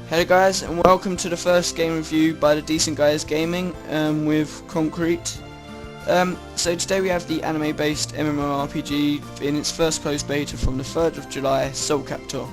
Hello guys, and welcome to the first game review by the Decent Guys Gaming with Koncret. So today we have the anime-based MMORPG in its first closed beta from the 3rd of July, Captor.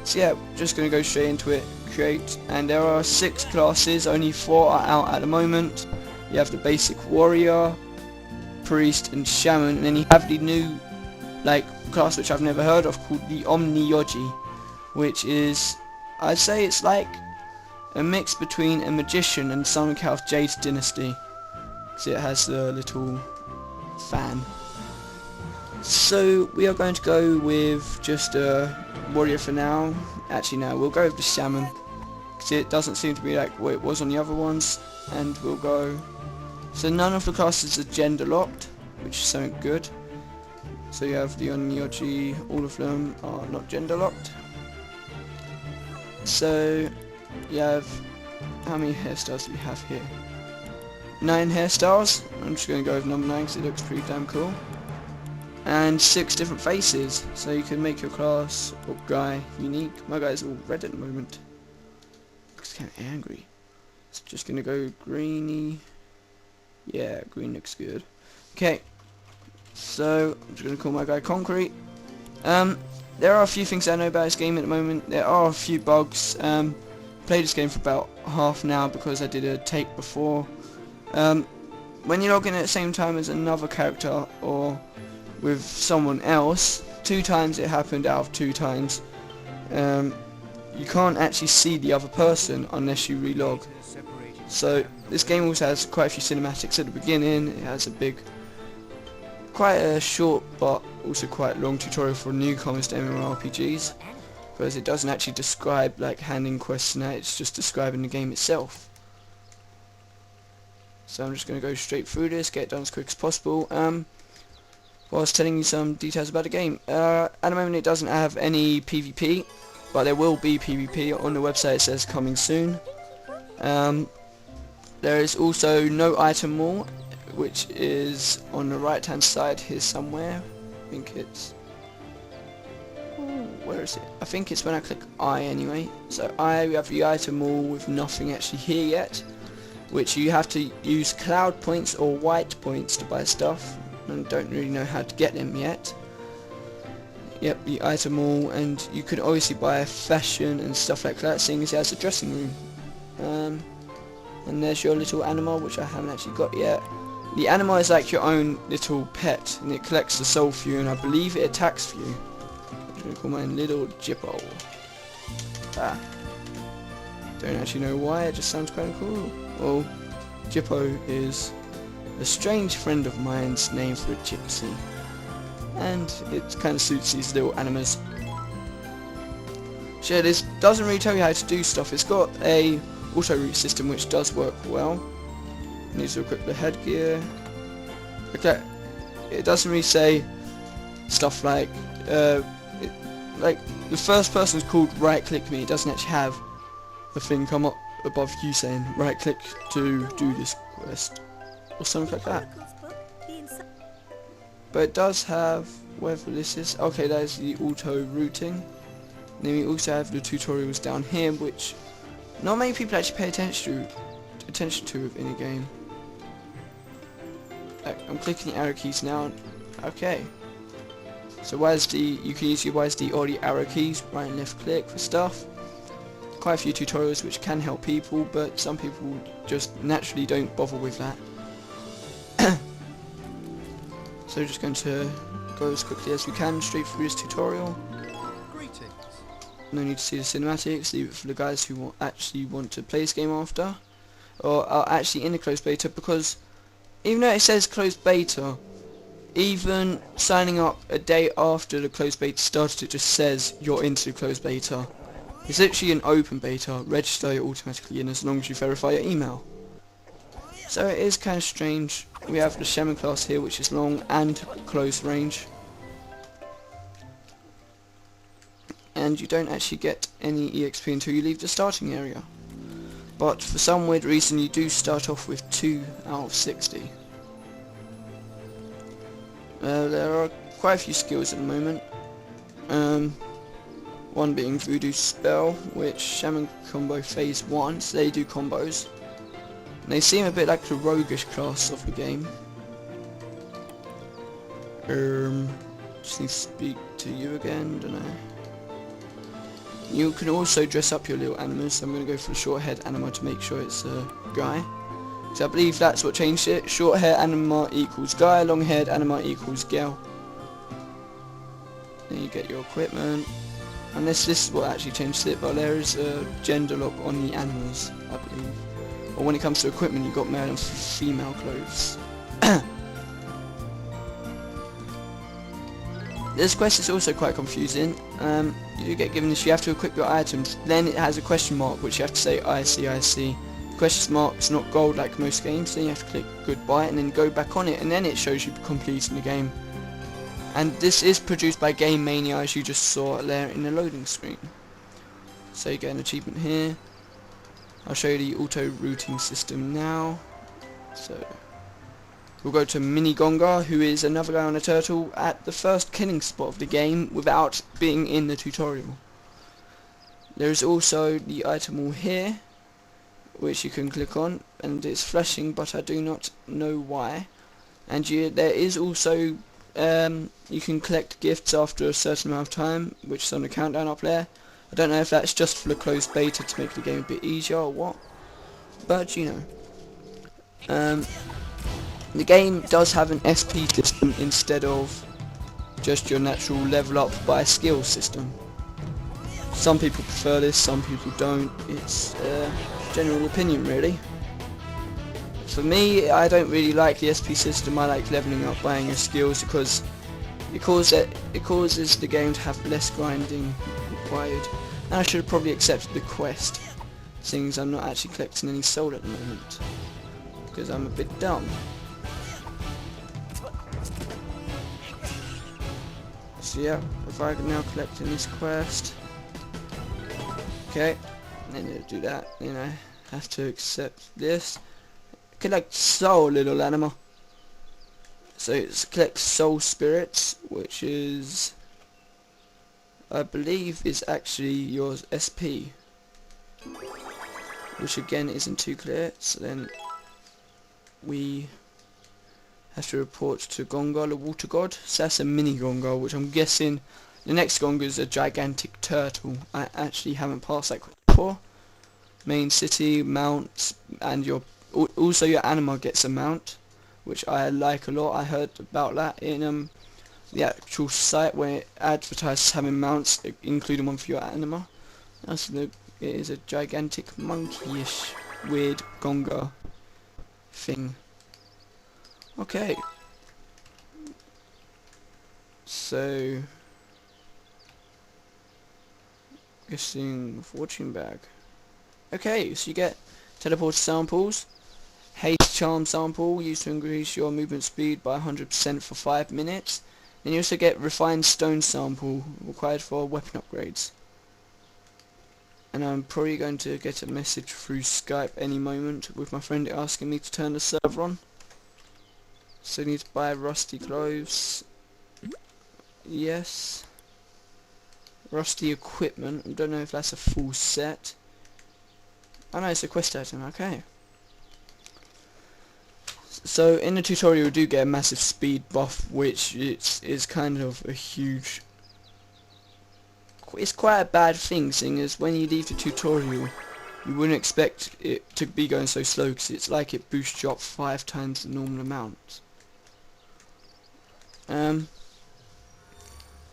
So yeah, just going to go straight into it, create, and there are 6 classes, only 4 are out at the moment. You have the basic warrior, priest and shaman, and then you have the new class which I've never heard of called the Omniyoji, which is, I'd say it's like a mix between a magician and someone out of Jade's Dynasty. So it has the little fan. So we are going to go with just a warrior for now. Actually no, we'll go with the shaman, because it doesn't seem to be like what it was on the other ones. And we'll go, so none of the classes are gender locked, which is something good. So you have the Onyoji, all of them are not gender locked. So you have, how many hairstyles do we have here? 9 hairstyles. I'm just going to go with number 9 because it looks pretty damn cool. And 6 different faces, so you can make your class or guy unique. My guy's all red at the moment. Looks kind of angry. It's just going to go greeny. Yeah, green looks good. Okay, so I'm just going to call my guy Koncret. There are a few things I know about this game at the moment. There are a few bugs. Played this game for about half an hour because I did a take before. When you log in at the same time as another character or with someone else, 2 times it happened out of 2 times. You can't actually see the other person unless you relog. So this game also has quite a few cinematics at the beginning. It has a quite a short but also quite long tutorial for newcomers to MMORPGs, because it doesn't actually describe like handing quests and that, it's just describing the game itself. So I'm just going to go straight through this, get it done as quick as possible, whilst telling you some details about the game. At the moment it doesn't have any PvP, but there will be PvP. On the website it says coming soon. There is also no item mall, which is on the right hand side here somewhere. I think it's, where is it? I think it's when I click I anyway. So we have the item mall with nothing actually here yet, which you have to use cloud points or white points to buy stuff, and don't really know how to get them yet. Yep, the item mall, and you can obviously buy fashion and stuff like that, seeing as it has a dressing room. And there's your little animal, which I haven't actually got yet. The animal is like your own little pet, and it collects the soul for you, and I believe it attacks for you. I'm just going to call mine Little Jippo. Don't actually know why, it just sounds kind of cool. Well, Jippo is a strange friend of mine's name for a gypsy, and it kind of suits these little animals. So this doesn't really tell you how to do stuff. It's got a auto route system which does work well. Needs to equip the headgear. Okay, it doesn't really say stuff like like the first person's called right click me. It doesn't actually have a thing come up above you saying right click to do this quest or something like that. But it does have, whether this is, okay, that is the auto routing. Then we also have the tutorials down here, which not many people actually pay attention to within a game. I'm clicking the arrow keys now. Okay. So you can use your WASD or the arrow keys, right and left click for stuff. Quite a few tutorials which can help people, but some people just naturally don't bother with that. So we're just going to go as quickly as we can straight through this tutorial. No need to see the cinematics, leave it for the guys who actually want to play this game after, or are actually in the closed beta, because even though it says closed beta, even signing up a day after the closed beta started, it just says you're into the closed beta. It's literally an open beta. Register, you're automatically in as long as you verify your email. So it is kind of strange. We have the shaman class here, which is long and close range, and you don't actually get any EXP until you leave the starting area. But for some weird reason you do start off with 2 out of 60. There are quite a few skills at the moment. One being Voodoo Spell, which Shaman combo phase 1, so they do combos. And they seem a bit like the roguish class of the game. Just need to speak to you again, don't know. You can also dress up your little animals, so I'm going to go for the short haired anima to make sure it's a guy. So I believe that's what changed it. Short hair anima equals guy, long haired anima equals girl. Then you get your equipment. Unless this is what actually changed it, but there is a gender lock on the animals, I believe. Or when it comes to equipment, you've got male and female clothes. This quest is also quite confusing. You get given this, you have to equip your items, then it has a question mark which you have to say I see. The question mark's not gold like most games, then you have to click goodbye and then go back on it, and then it shows you completing the game. And this is produced by Game Mania, as you just saw there in the loading screen. So you get an achievement here. I'll show you the auto routing system now. So we'll go to Mini Gonga, who is another guy on a turtle at the first killing spot of the game without being in the tutorial. There is also the item all here, which you can click on, and it's flashing, but I do not know why. And there is also you can collect gifts after a certain amount of time, which is on the countdown up there. I don't know if that's just for the closed beta to make the game a bit easier or what, but you know. The game does have an SP system instead of just your natural level up by skill system. Some people prefer this, some people don't. It's general opinion really. For me, I don't really like the SP system. I like leveling up by your skills because it causes the game to have less grinding required. And I should have probably accepted the quest, seeing as I'm not actually collecting any soul at the moment, because I'm a bit dumb. So yeah, if I can now collect in this quest. Okay, then to do that, then I have to accept this. Collect soul, little animal. So it's collect soul spirits, which is, I believe, is actually your SP, which again isn't too clear. So then we have to report to Gonga, the water god. So that's a mini Gonga, which I'm guessing the next Gonga is a gigantic turtle. I actually haven't passed that before. Main city, mounts, and also your anima gets a mount, which I like a lot. I heard about that in the actual site where it advertises having mounts, including one for your anima. It is a gigantic monkey-ish weird Gonga thing. Okay, so guessing fortune bag. Okay, so you get teleport samples, haste charm sample used to increase your movement speed by 100% for 5 minutes. Then you also get refined stone sample required for weapon upgrades. And I'm probably going to get a message through Skype any moment with my friend asking me to turn the server on. So I need to buy rusty clothes. Yes. Rusty equipment. I don't know if that's a full set. Oh no, it's a quest item, okay. So in the tutorial you do get a massive speed buff, which is kind of a huge... It's quite a bad thing, seeing as when you leave the tutorial you wouldn't expect it to be going so slow, because it's like it boosts you up 5 times the normal amount.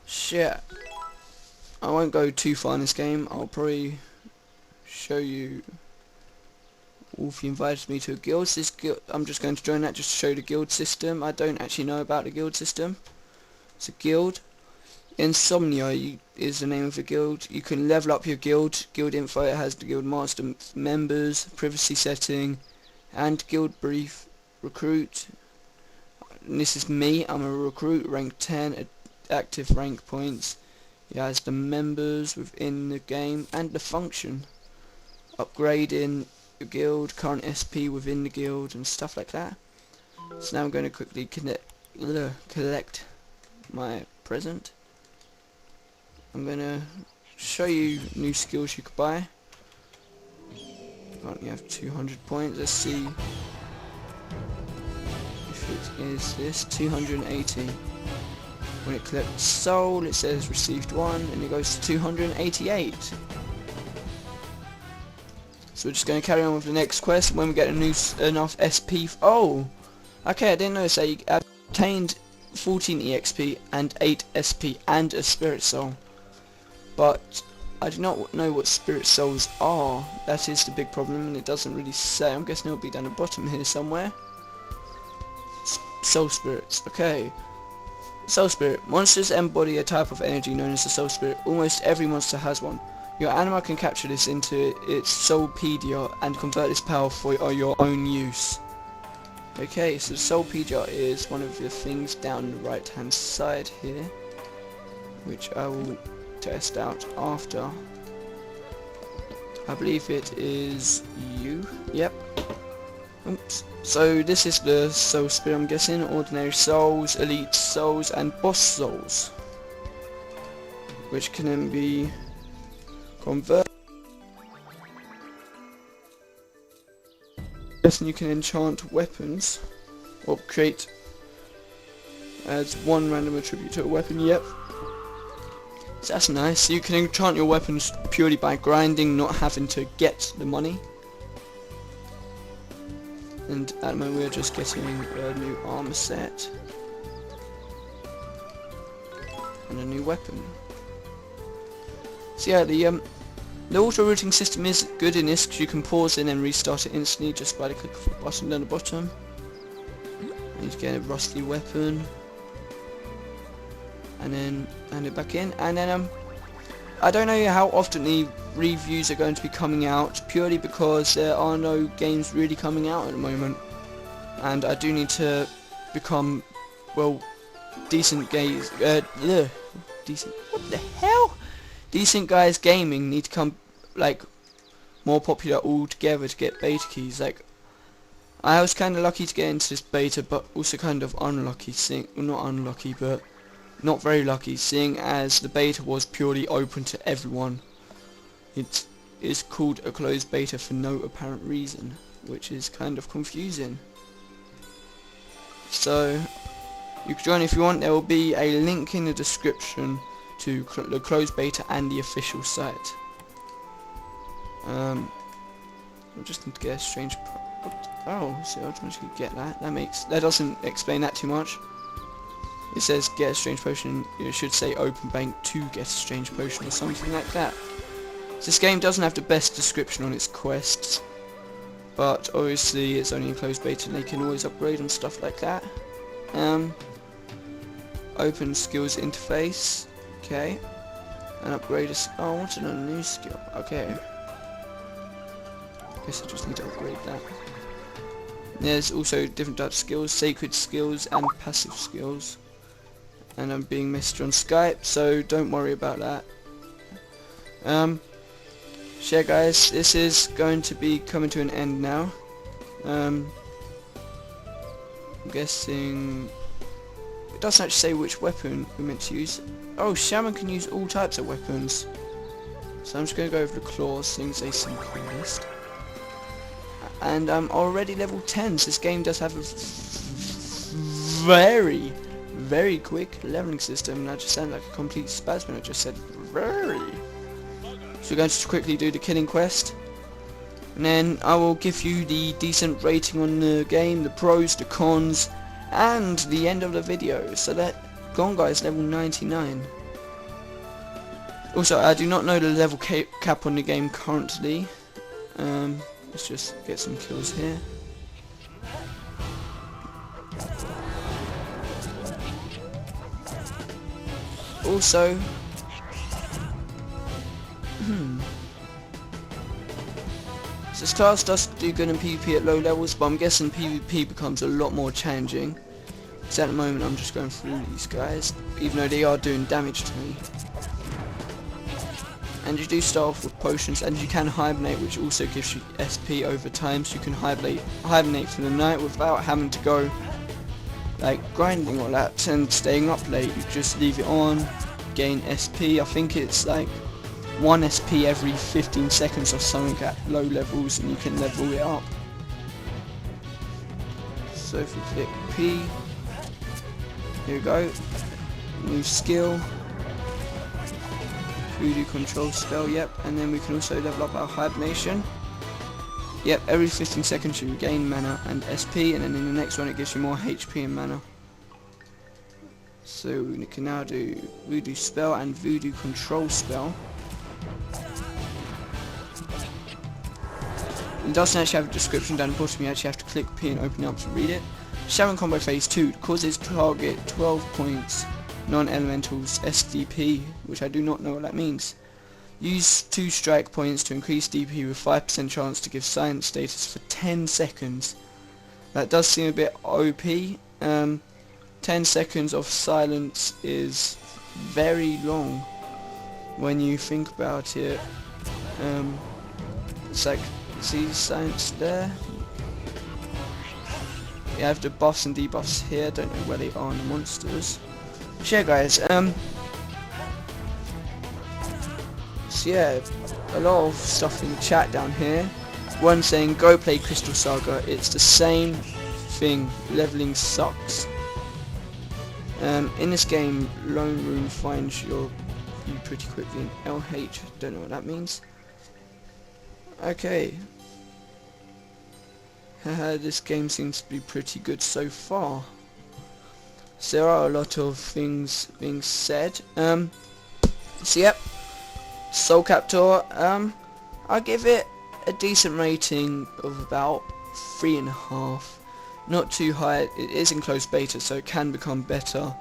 Shit. I won't go too far in this game. I'll probably show you... Wolfie invited me to a guild. I'm just going to join that just to show the guild system. I don't actually know about the guild system. It's a guild. Insomnia is the name of the guild. You can level up your guild. Guild info, it has the guild master, members, privacy setting, and guild brief. Recruit. And this is me. I'm a recruit, rank 10, active rank points. It has the members within the game and the function. Upgrading the guild, current SP within the guild, and stuff like that. So now I'm going to quickly collect my present. I'm going to show you new skills you could buy. Currently have 200 points. Let's see if it is this 280. When it collects soul, it says received 1, and it goes to 288. So we're just going to carry on with the next quest. When we get enough SP. Oh, okay, I didn't notice that you obtained 14 EXP and 8 SP and a spirit soul. But I do not know what spirit souls are. That is the big problem, and it doesn't really say. I'm guessing it'll be down the bottom here somewhere. Soul spirits. Okay. Soul spirit. Monsters embody a type of energy known as the soul spirit. Almost every monster has one. Your animal can capture this into its soulpedia and convert this power for your own use. Okay, so the soulpedia is one of the things down the right hand side here, which I will test out after. I believe it is you. Yep. Oops. So this is the soul spirit, I'm guessing. Ordinary souls, elite souls, and boss souls, which can then be converted. Guessing you can enchant weapons or create as one random attribute to a weapon. Yep. So that's nice. So you can enchant your weapons purely by grinding, not having to get the money. And at the moment we're just getting a new armor set and a new weapon. So yeah, the auto routing system is good in this because you can pause it and then restart it instantly just by the click of the button down the bottom. I need to get a rusty weapon and then hand it back in, and then I don't know how often the reviews are going to be coming out, purely because there are no games really coming out at the moment, and I do need to become, well, decent guys. Decent. What the hell? Decent guys gaming need to come like more popular altogether to get beta keys. Like, I was kind of lucky to get into this beta, but also kind of unlucky. Well, not unlucky, but not very lucky, seeing as the beta was purely open to everyone. It is called a closed beta for no apparent reason, which is kind of confusing. So you can join if you want. There will be a link in the description to the closed beta and the official site. I just need to get a strange oh, so I automatically get that. That doesn't explain that too much. It says get a strange potion. It should say open bank to get a strange potion or something like that. So this game doesn't have the best description on its quests, but obviously it's only a closed beta and they can always upgrade and stuff like that. Open skills interface. Okay. And upgrade a oh, I wanted a new skill. Okay. Guess I just need to upgrade that. There's also different types of skills, sacred skills and passive skills. And I'm being messaged on Skype, so don't worry about that. So yeah guys, this is going to be coming to an end now. I'm guessing it doesn't actually say which weapon we're meant to use. Oh, Shaman can use all types of weapons. So I'm just going to go over the claws, things they seem coolest. And I'm already level 10, so this game does have a very quick leveling system, and I just sound like a complete spaz when I just said very. So we're going to quickly do the killing quest, and then I will give you the decent rating on the game, the pros, the cons, and the end of the video. So that Gone Guy is level 99. Also, I do not know the level cap on the game currently. Let's just get some kills here. Also, so this class does do good in PvP at low levels, but I'm guessing PvP becomes a lot more challenging. Because at the moment I'm just going through these guys, even though they are doing damage to me. And you do start off with potions, and you can hibernate, which also gives you SP over time, so you can hibernate for the night without having to go like grinding or that and staying up late. You just leave it on, gain SP. I think it's like 1 SP every 15 seconds or something at low levels, and you can level it up. So if we click P, here we go, new skill, voodoo control spell, yep, and then we can also level up our hibernation. Yep, every 15 seconds you regain mana and SP, and then in the next one it gives you more HP and mana. So we can now do voodoo spell and voodoo control spell. It doesn't actually have a description down the bottom, you actually have to click P and open it up to read it. Shaman combo phase 2 causes target 12 points non-elementals SDP, which I do not know what that means. Use 2 strike points to increase DP with 5% chance to give silence status for 10 seconds. That does seem a bit OP. 10 seconds of silence is very long when you think about it. It's like, see silence there? You have the buffs and debuffs here, don't know where they are in the monsters. So yeah guys, so yeah, a lot of stuff in the chat down here. One saying go play Crystal Saga, it's the same thing, leveling sucks. In this game, Lone Rune finds you pretty quickly in LH, don't know what that means. Okay. This game seems to be pretty good so far. So there are a lot of things being said. So yep, Soul Captor, I'll give it a decent rating of about 3.5. Not too high, it is in closed beta so it can become better,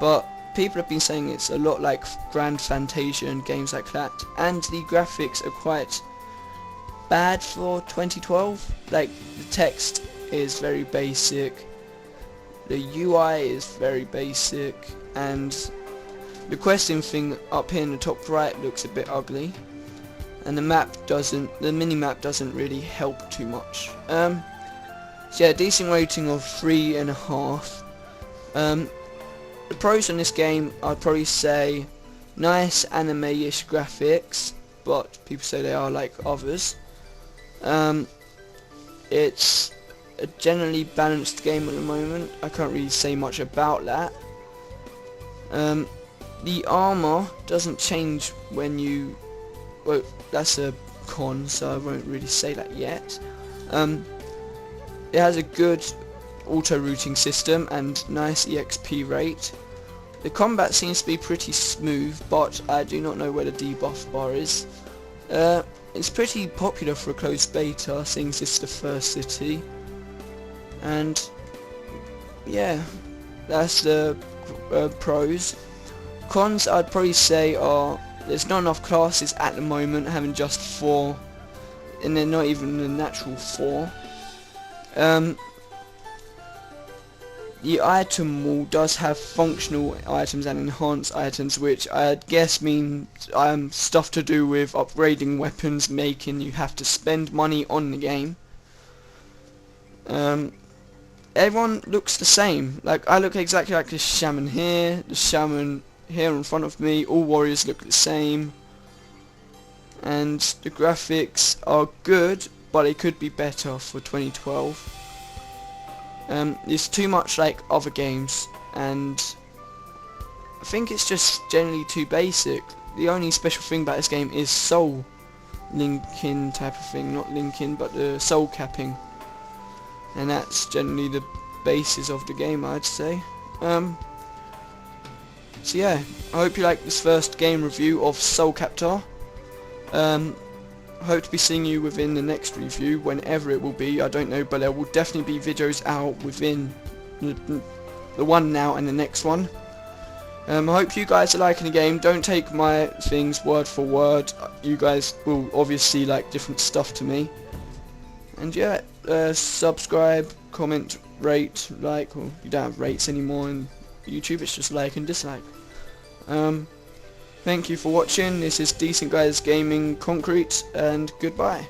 but people have been saying it's a lot like Grand Fantasia and games like that, and the graphics are quite bad for 2012. Like, the text is very basic, the UI is very basic, and the questing thing up here in the top right looks a bit ugly, and the mini-map doesn't really help too much. So yeah, decent rating of 3.5. The pros on this game, I'd probably say nice anime-ish graphics, but people say they are like others. It's a generally balanced game at the moment. I can't really say much about that. The armor doesn't change when you... well, that's a con, so I won't really say that yet. It has a good auto-routing system and nice EXP rate. The combat seems to be pretty smooth, but I do not know where the debuff bar is. It's pretty popular for a closed beta, since this is the first city. And yeah, that's the pros. Cons I'd probably say are there's not enough classes at the moment, having just 4, and they're not even the natural 4. The item wall does have functional items and enhanced items, which I guess mean stuff to do with upgrading weapons, making you have to spend money on the game. Everyone looks the same. Like, I look exactly like this shaman here, the shaman here in front of me. All warriors look the same, and the graphics are good, but it could be better for 2012. It's too much like other games, and I think it's just generally too basic. The only special thing about this game is soul linking type of thing, not linking, but the soul capping, and that's generally the basis of the game, I'd say. So yeah, I hope you like this first game review of Soul Captor. Hope to be seeing you within the next review, whenever it will be, I don't know, but there will definitely be videos out within the one now and the next one. I hope you guys are liking the game. Don't take my things word for word, you guys will obviously like different stuff to me. And yeah, subscribe, comment, rate, like, or you don't have rates anymore in YouTube, it's just like and dislike. Thank you for watching. This is Decent Guys Gaming Koncret, and goodbye.